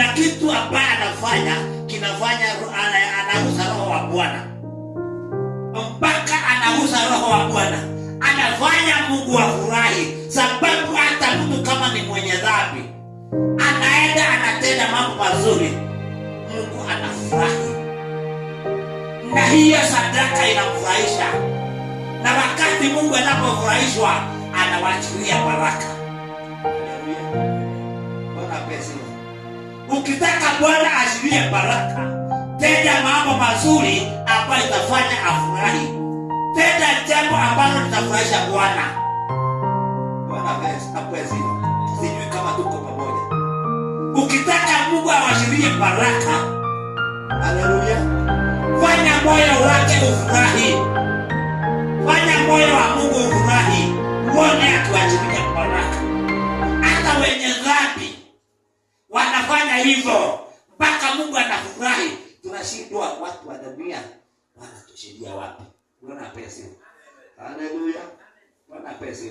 kuna kitu ambaye anafanya kinafanya anagusa roho wa Bwana, mpaka anagusa roho wa Bwana, anafanya Mungu afurahi. Sababu hata mtu kama ni mwenye dhambi anaenda anatenda mambo mazuri, Mungu anafurahi, na hiyo sadaka inamfurahisha. Na wakati Mungu anapofurahishwa anawachilia baraka. Bwana pesa. Ukitaka Bwana achilie baraka, tenda mambo mazuri ambayo itafanya afurahi. Tenda jambo ambalo litafurahisha Bwana. Bwana pesa. Sijui kama tuko pamoja. Ukitaka Mungu awachilie baraka, haleluya, fanya moyo wake ufurahi. Fanya moyo wa Mungu ufurahi, uone akiwachilia baraka. Hata wenye dhambi wanafanya hivyo mpaka Mungu anafurahi. Tunashindwa watu wa dunia wanatushindia wapi? Bwana pesa. Haleluya. Bwana pesa.